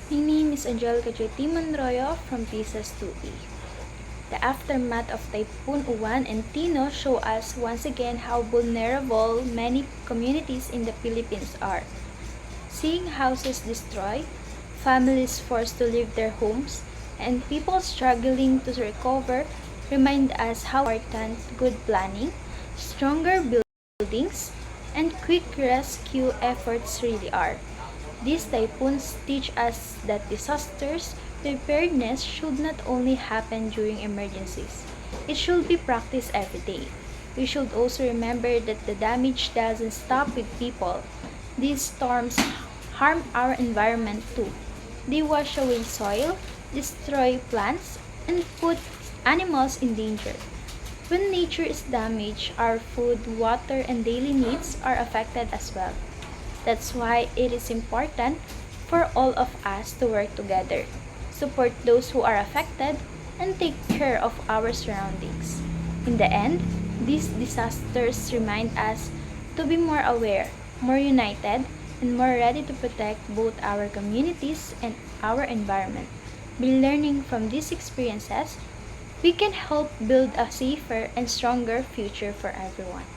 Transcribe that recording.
My name is Angelica J. T. Monroyo from PISAS 2E. The aftermath of Typhoon Uwan and Tino show us once again how vulnerable many communities in the Philippines are. Seeing houses destroyed, families forced to leave their homes, and people struggling to recover remind us how important good planning, stronger buildings, and quick rescue efforts really are. These typhoons teach us that disasters preparedness should not only happen during emergencies. It should be practiced every day. We should also remember that the damage doesn't stop with people. These storms harm our environment too. They wash away soil, destroy plants, and put animals in danger. When nature is damaged, our food, water, and daily needs are affected as well. That's why it is important for all of us to work together, support those who are affected, and take care of our surroundings. In the end, these disasters remind us to be more aware, more united, and more ready to protect both our communities and our environment. By learning from these experiences, we can help build a safer and stronger future for everyone.